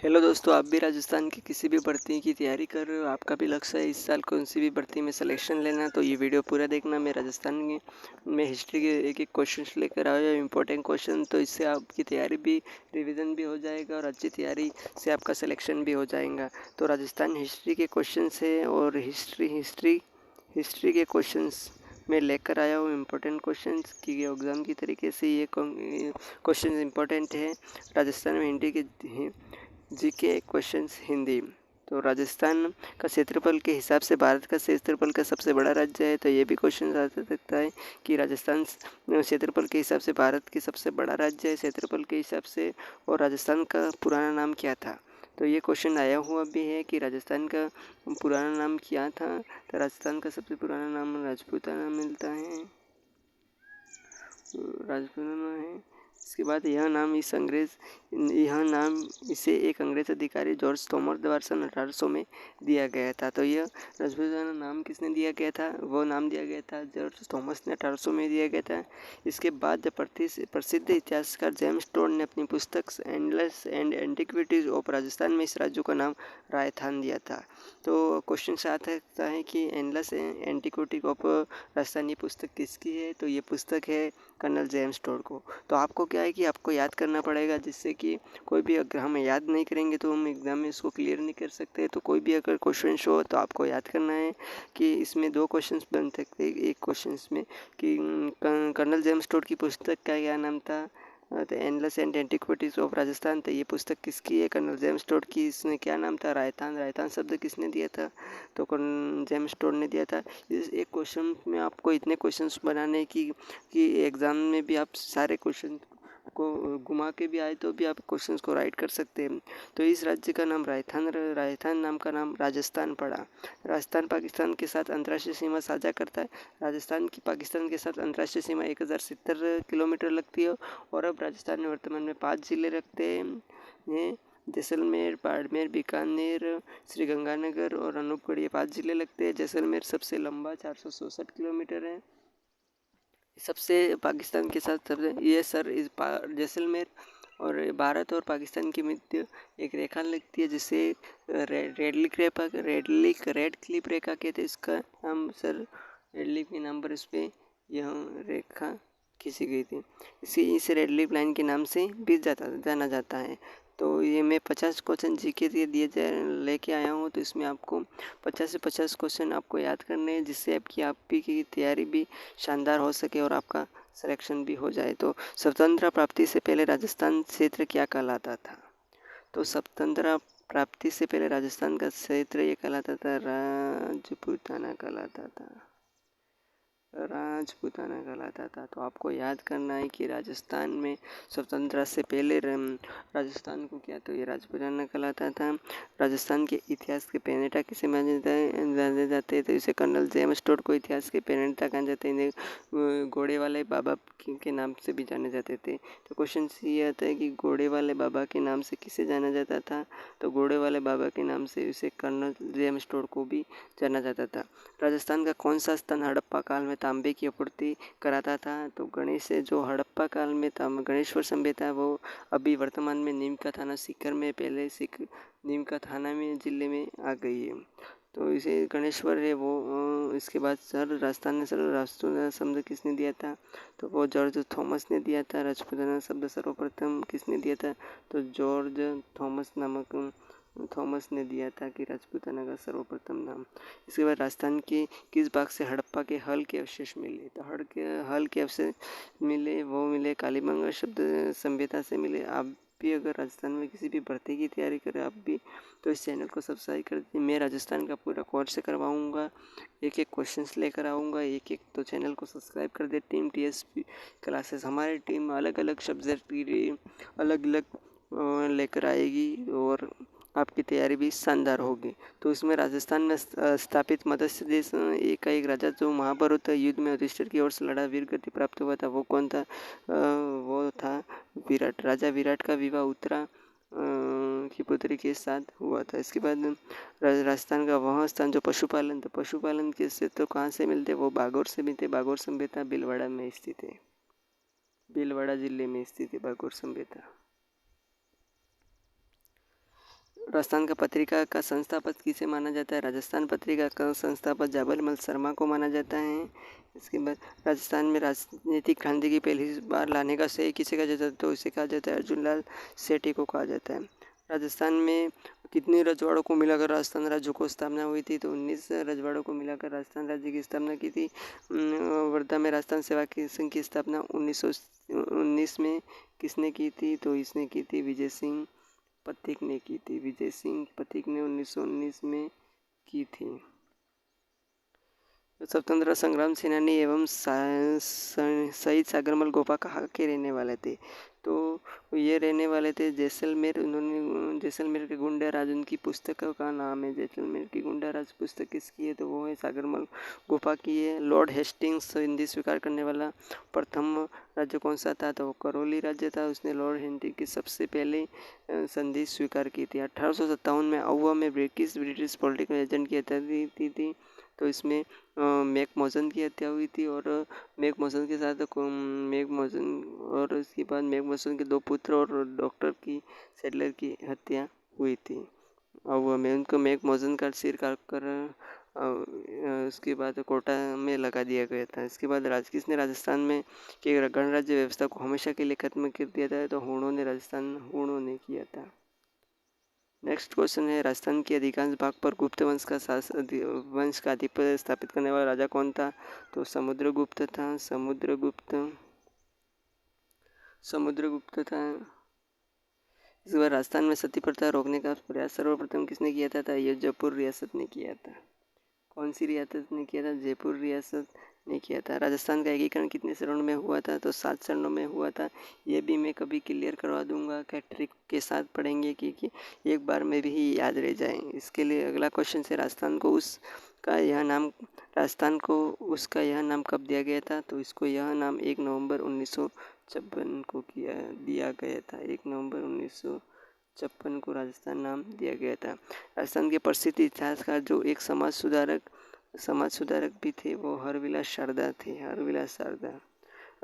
Hello दोस्तों, आप भी राजस्थान की किसी भी भर्ती की तैयारी कर रहे हो, आपका भी लक्ष्य है इस साल कौन सी भी भर्ती में सिलेक्शन लेना, तो ये वीडियो पूरा देखना। मैं राजस्थान में हिस्ट्री के एक एक क्वेश्चंस लेकर आया हूँ, इम्पोर्टेंट क्वेश्चन, तो इससे आपकी तैयारी भी रिवीजन भी हो जाएगा और अच्छी तैयारी से आपका सिलेक्शन भी हो जाएगा। तो राजस्थान हिस्ट्री के क्वेश्चन है और हिस्ट्री के क्वेश्चंस मैं लेकर आया हूँ इम्पोर्टेंट क्वेश्चंस की एग्ज़ाम की तरीके से ये क्वेश्चन इम्पोर्टेंट है। राजस्थान में हिंदी के जीके क्वेश्चंस हिंदी। तो राजस्थान का क्षेत्रफल के हिसाब से भारत का क्षेत्रफल का सबसे बड़ा राज्य है, तो ये भी क्वेश्चन आ सकता है कि राजस्थान क्षेत्रफल के हिसाब से भारत की सबसे बड़ा राज्य है क्षेत्रफल के हिसाब से, और राजस्थान का पुराना नाम क्या था। तो ये क्वेश्चन आया हुआ भी है कि राजस्थान का पुराना नाम क्या था। तो राजस्थान का सबसे पुराना नाम राजपूताना मिलता है, राजपूताना है। इसके बाद यह नाम इसे एक अंग्रेज अधिकारी जॉर्ज थॉमस द्वारा सन 1800 में दिया गया था। तो यह राजपूताना नाम किसने दिया गया था, वो नाम दिया गया था जॉर्ज थॉमस ने, 1800 में दिया गया था। इसके बाद जब प्रसिद्ध इतिहासकार जेम्स टोड ने अपनी पुस्तक endless and antiquities of Rajasthan में इस राज्य का नाम राजस्थान दिया था। तो क्वेश्चन से आता है कि एंडलेस एंटिक्विटी ऑफ राजस्थान ये पुस्तक किसकी है, तो ये पुस्तक है कर्नल जेम्स टोड को। तो आपको क्या है कि आपको याद करना पड़ेगा, जिससे कि कोई भी अगर हम याद नहीं करेंगे तो हम एग्ज़ाम में इसको क्लियर नहीं कर सकते। तो कोई भी अगर क्वेश्चन हो तो आपको याद करना है कि इसमें दो क्वेश्चंस बन सकते हैं। एक क्वेश्चन में कि कर्नल जेम्स टोड की पुस्तक का क्या नाम था, the endless and antiquities of Rajasthan. तो ये पुस्तक किसकी है, कर्नल जेम्स टोड की। इसमें क्या नाम था, राजस्थान। राजस्थान शब्द किसने दिया था, तो कर्नल जेम्स टोड ने दिया था। इस एक क्वेश्चन में आपको इतने क्वेश्चंस बनाने की कि एग्ज़ाम में भी आप सारे क्वेश्चन को घुमा के भी आए तो भी आप क्वेश्चंस को राइट कर सकते हैं। तो इस राज्य का नाम राजस्थान नाम का नाम राजस्थान पड़ा। राजस्थान पाकिस्तान के साथ अंतर्राष्ट्रीय सीमा साझा करता है। राजस्थान की पाकिस्तान के साथ अंतर्राष्ट्रीय सीमा 1070 किलोमीटर लगती है, और अब राजस्थान में वर्तमान में 5 जिले रखते हैं। जैसलमेर, बाड़मेर, बीकानेर, श्रीगंगानगर और अनूपगढ़, ये 5 जिले लगते हैं। जैसलमेर सबसे लंबा 464 किलोमीटर है। सबसे पाकिस्तान के साथ सबसे ये जैसलमेर और भारत और पाकिस्तान के मध्य एक रेखा लगती है, जिसे रेड क्लिप रेखा कहते हैं। इसका नाम सर रेड के नाम पर इस पर यह रेखा खींची गई थी। इस रेड लिप लाइन के नाम से भी जाना जाता है। तो ये मैं 50 क्वेश्चन जीके लेके आया हूँ, तो इसमें आपको 50 से 50 क्वेश्चन आपको याद करने हैं, जिससे आपकी की तैयारी भी शानदार हो सके और आपका सिलेक्शन भी हो जाए। तो स्वतंत्रता प्राप्ति से पहले राजस्थान क्षेत्र क्या कहलाता था, तो स्वतंत्रता प्राप्ति से पहले राजस्थान का क्षेत्र ये कहलाता था राजपूताना कहलाता था। राजपूताना कहलाता था। तो आपको याद करना है कि राजस्थान में स्वतंत्रता से पहले राजस्थान को क्या, तो ये राजपूताना कहलाता था। राजस्थान के इतिहास के प्रणेता किसे जाने जाते हैं, तो इसे कर्नल जेम्स टोड को इतिहास के प्रणेता कहा जाते हैं। घोड़े वाले बाबा के नाम से भी जाने जाते थे। तो क्वेश्चन ये आता है कि घोड़े वाले बाबा के नाम से किसे जाना जाता था, तो घोड़े वाले बाबा के नाम से इसे कर्नल जेम्स टोड को भी जाना जाता था। राजस्थान का कौन सा स्थान हड़प्पा काल में तांबे की आपूर्ति कराता था, तो गणेश जो हड़प्पा काल में गणेश्वर सभ्यता वो अभी वर्तमान में नीम का थाना सीकर में, पहले नीम का थाना में जिले में आ गई है। तो इसे गणेश्वर है वो। इसके बाद राजस्थान ने राजपूताना शब्द किसने दिया था, तो वो जॉर्ज थॉमस ने दिया था। राजपूताना शब्द सर्वप्रथम किसने दिया था, तो जॉर्ज थॉमस ने दिया था कि राजपूताना का सर्वप्रथम नाम। इसके बाद राजस्थान के किस भाग से हड़प्पा के हल के अवशेष मिले, तो हल के अवशेष मिले वो मिले कालीबंगा शब्द सभ्यता से मिले। आप भी अगर राजस्थान में किसी भी भर्ती की तैयारी करें आप भी, तो इस चैनल को सब्सक्राइब कर दीजिए। मैं राजस्थान का पूरा कोर्स करवाऊँगा, एक एक क्वेश्चंस लेकर आऊँगा एक, तो चैनल को सब्सक्राइब कर दे। टीम टीएसपी क्लासेस, हमारी टीम अलग अलग सब्जेक्ट की अलग अलग लेकर आएगी और आपकी तैयारी भी शानदार होगी। तो इसमें राजस्थान में स्थापित मत्स्य देश का एक राजा जो महाभारत युद्ध में युधिष्ठिर की ओर से लड़ा वीर गति प्राप्त हुआ था, वो कौन था, वो था विराट। राजा विराट का विवाह उत्तरा की पुत्री के साथ हुआ था। इसके बाद राजस्थान का वह स्थान जो पशुपालन के से तो कहाँ से मिलते, वो बागौर से मिलते। बागौर सभ्यता भीलवाड़ा में स्थित है, भीलवाड़ा जिले में स्थित है बागौर सभ्यता। राजस्थान का पत्रिका का संस्थापक किसे माना जाता है? राजस्थान पत्रिका का संस्थापक जाबलमल शर्मा को माना जाता है। इसके बाद राजस्थान में राजनीतिक क्रांति की पहली बार लाने का श्रेय किसे कहा जाता है? तो इसे कहा जाता है अर्जुन लाल सेठी को कहा जाता है। राजस्थान में कितने रजवाड़ों को मिलाकर राजस्थान राज्य को स्थापना हुई थी? तो 19 रजवाड़ों को मिलाकर राजस्थान राज्य की स्थापना की थी। वर्धा में राजस्थान सेवा की संघ की स्थापना 1919 में किसने की थी? तो इसने की थी विजय सिंह पथिक ने की थी। विजय सिंह पथिक ने 1919 में की थी। स्वतंत्रता संग्राम सेनानी एवं शहीद सागरमल गोपा कहाँ के रहने वाले थे? तो ये रहने वाले थे जैसलमेर। उन्होंने जैसलमेर के गुंडा राज उनकी पुस्तक का नाम है। जैसलमेर की गुंडा राज पुस्तक किसकी है? तो वो है सागरमल गोपा की है। लॉर्ड हेस्टिंग्स संधि स्वीकार करने वाला प्रथम राज्य कौन सा था? तो करौली राज्य था। उसने लॉर्ड हेस्टिंग्स की सबसे पहले संधि स्वीकार की थी। 1857 में अहुआ में ब्रिटिश पॉलिटिकल एजेंट की हत्या की थी। तो इसमें मैकमोहन की हत्या हुई थी और मैकमोहन के साथ मैकमोहन और उसके बाद मैकमोहन के 2 पुत्र और डॉक्टर की सेटलर की हत्या हुई थी। और में उनको मैकमोहन का सिर काट कर उसके बाद कोटा में लगा दिया गया था। इसके बाद किसने राजस्थान में के गणराज्य व्यवस्था को हमेशा के लिए खत्म कर दिया था? तो हुणों ने किया था। नेक्स्ट क्वेश्चन है, राजस्थान के अधिकांश भाग पर गुप्त वंश का आधिपत्य स्थापित करने वाला राजा कौन था? तो समुद्रगुप्त था। समुद्रगुप्त था। इस बार राजस्थान में सती प्रथा रोकने का प्रयास सर्वप्रथम किसने किया था? ये जयपुर रियासत ने किया था। कौन सी रियासत ने किया था? जयपुर रियासत ने किया था। राजस्थान का एकीकरण कितने चरणों में हुआ था? तो 7 चरणों में हुआ था। ये भी मैं कभी क्लियर करवा दूंगा क्या ट्रिक के साथ पढ़ेंगे कि एक बार में भी याद रह जाए। इसके लिए अगला क्वेश्चन से राजस्थान को उसका यह नाम कब दिया गया था? तो इसको यह नाम 1 नवंबर 1956 को दिया गया था। 1 नवंबर 1956 को राजस्थान नाम दिया गया था। राजस्थान के प्रसिद्ध इतिहासकार जो एक समाज सुधारक भी थे वो हरविलास शारदा थे। हरविलास शारदा।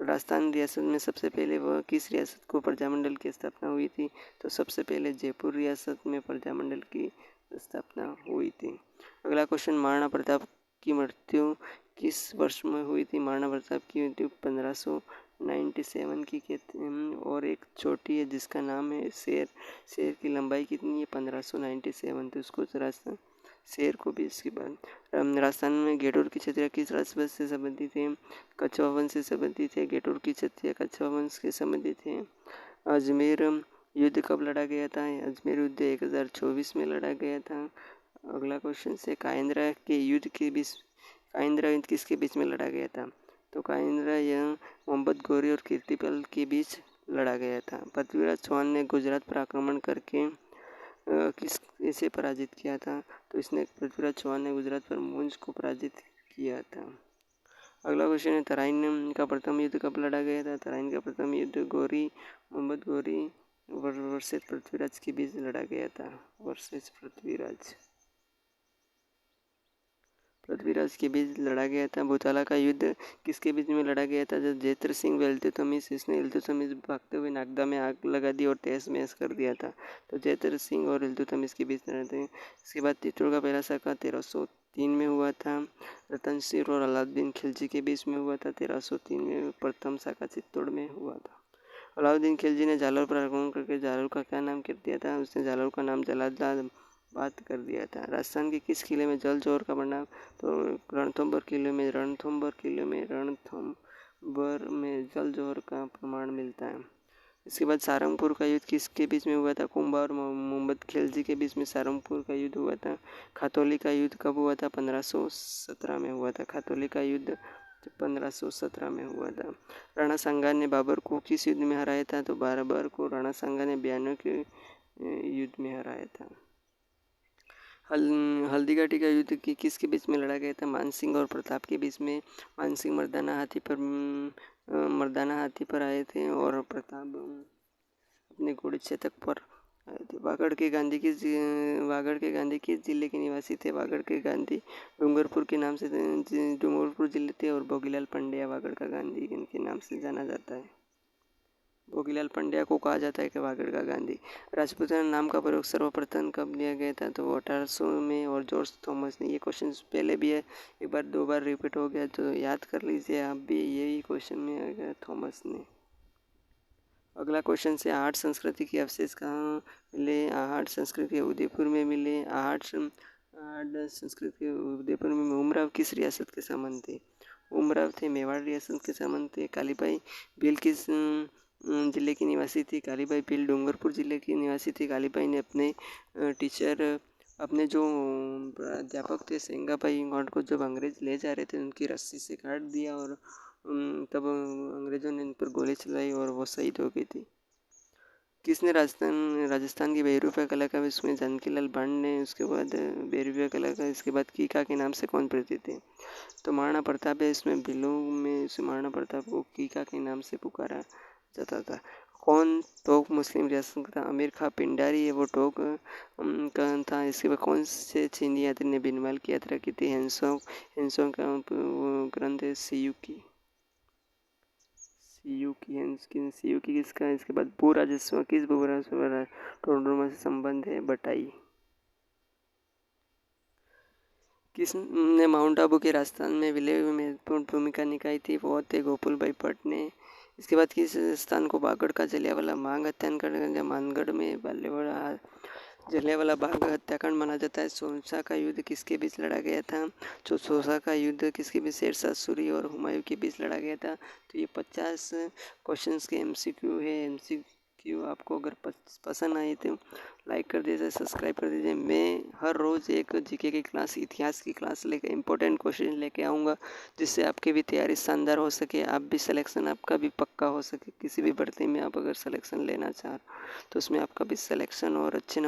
राजस्थान रियासत में सबसे पहले वह किस रियासत को प्रजामंडल की स्थापना हुई थी? तो सबसे पहले जयपुर रियासत में प्रजामंडल की स्थापना हुई थी। अगला क्वेश्चन, महाराणा प्रताप की मृत्यु किस वर्ष में हुई थी? महाराणा प्रताप की मृत्यु 1597 की कहते हैं। और एक चोटी है जिसका नाम है शेर। शेर की लंबाई कितनी है? 1597। तो उसको राजस्थान शेर को भी। इसके बाद राजस्थान में गेटोर की क्षत्रिय किस राजवंश से संबंधित है? कछवाहा वंश से संबंधित है। गेटोर की क्षत्रिय कछवाहा वंश के संबंधित है। अजमेर युद्ध कब लड़ा गया था? अजमेर युद्ध 1024 में लड़ा गया था। अगला क्वेश्चन से कायंद्रा युद्ध किसके बीच में लड़ा गया था? तो कायंद्रा यह मोहम्मद गौरी और कीर्तिपाल के बीच लड़ा गया था। पृथ्वीराज चौहान ने गुजरात पर आक्रमण करके किसे पराजित किया था? तो इसने पृथ्वीराज चौहान ने गुजरात पर मुंज को पराजित किया था। अगला क्वेश्चन है, तराइन का प्रथम युद्ध कब लड़ा गया था? तराइन का प्रथम युद्ध मोहम्मद गौरी वर्सेस पृथ्वीराज के बीच लड़ा गया था। वर्सेस पृथ्वीराज के बीच लड़ा गया था। भूताला का युद्ध किसके बीच में लड़ा गया था? जब जैत्र सिंह व इल्तुतमिश, इसने इल्तुतमिश भागते हुए नागदा में आग लगा दी और तहस महस कर दिया था। तो जैत्र सिंह और इल्तुतमिश के बीच लड़े थे। इसके बाद चित्तौड़ का पहला साका 1303 में हुआ था। रतन सिंह और अलाउद्दीन खिलजी के बीच में हुआ था। 1303 में प्रथम साका चित्तौड़ में हुआ था। अलाउद्दीन खिलजी ने जालौर पर आक्रमण करके जालौर का क्या नाम कर दिया था? उसने जालौर का नाम जलालाबाद कर दिया था। राजस्थान के किस किले में जल जोहर का प्रमाण? तो रणथंभौर किले में जल जोहर का प्रमाण मिलता है। इसके बाद सारंगपुर का युद्ध किसके बीच में हुआ था? कुंभा और मोहम्मद खिलजी के बीच में सारंगपुर का युद्ध हुआ था। खातौली का युद्ध कब हुआ था? 1517 में हुआ था। खातौली का युद्ध 1517 में हुआ था। राणा सांगा ने बाबर को किस युद्ध में हराया था? तो बाबर को राणा सांगा ने 92 के युद्ध में हराया था। हल्दीघाटी का युद्ध किसके बीच में लड़ा गया था? मानसिंह और प्रताप के बीच में। मानसिंह मर्दाना हाथी पर आए थे और प्रताप अपने घोड़े चेतक पर आए थे। वागड़ के गांधी किस जिले के निवासी थे? वागड़ के गांधी डूंगरपुर के नाम से डूंगरपुर जिले थे और भोगीलाल पंड्या वागड़ का गांधी इनके नाम से जाना जाता है। भोगीलाल पंड्या को कहा जाता है कि वागड़ का गांधी। राजपूताना नाम का प्रयोग सर्वप्रथम कब किया गया था, तो 1800 में और जॉर्ज थॉमस ने। ये क्वेश्चन पहले भी है, एक बार दो बार रिपीट हो गया तो याद कर लीजिए आप भी, यही क्वेश्चन में आ गया थॉमस ने। अगला क्वेश्चन से आहट संस्कृति के अवशेष कहाँ मिले। आहट संस्कृति उदयपुर में मिले। आहट संस्कृति उदयपुर में। उमराव किस रियासत के सामंत थे। उमराव थे मेवाड़ रियासत के सामंत थे। कालीबाई भील किस जिले की निवासी थी। कालीबाई भील डूंगरपुर जिले की निवासी थी। कालीबाई ने अपने टीचर, अपने जो अध्यापक थे सेंगाबाई गौंड को जब अंग्रेज ले जा रहे थे उनकी रस्सी से काट दिया और तब अंग्रेज़ों ने इन पर गोली चलाई और वो शहीद हो गई थी। किसने राजस्थान की बहरूपा कला का विश्व में। जानकीलाल बांड ने। उसके बाद बहरूपा कला का, इसके बाद कीका के नाम से कौन परिचित है, तो महाराणा प्रताप है। इसमें बिलों में इसे महाराणा प्रताप को कीका के नाम से पुकारा जाता था। कौन टोंक मुस्लिम रियासत का अमीर खां पिंडारी है, वो टोंक का था। इसके बाद कौन से चीनी यात्री ने बीनमाल की यात्रा की थी। हेंसोंग का ग्रंथ है सीयूकी किसका। इसके बाद भू राजस्व किस भू राजस्व टोडरमा से संबंध है, बटाई। किसने माउंट आबू के राजस्थान में विलय में महत्वपूर्ण भूमिका निभाई थी, वो थे गोकुल भाई भट्ट ने। इसके बाद किस स्थान को बागड़ का जलियांवाला बाग हत्याकांड मानगढ़ में बालेवाड़ा जलियांवाला बाग हत्याकांड माना जाता है। सोसा का युद्ध किसके बीच लड़ा गया था, जो सोसा का युद्ध किसके बीच, शेरशाह सूरी और हुमायूं के बीच लड़ा गया था। तो ये 50 क्वेश्चंस के एमसीक्यू है। एमसीक्यू आपको अगर पसंद आए तो लाइक कर दीजिए, सब्सक्राइब कर दीजिए। मैं हर रोज़ एक जीके की क्लास, इतिहास की क्लास लेकर इंपॉर्टेंट क्वेश्चन लेके आऊँगा, जिससे आपकी भी तैयारी शानदार हो सके, आप भी सिलेक्शन आपका भी पक्का हो सके। किसी भी भर्ती में आप अगर सिलेक्शन लेना चाह तो उसमें आपका भी सिलेक्शन और अच्छे नंबर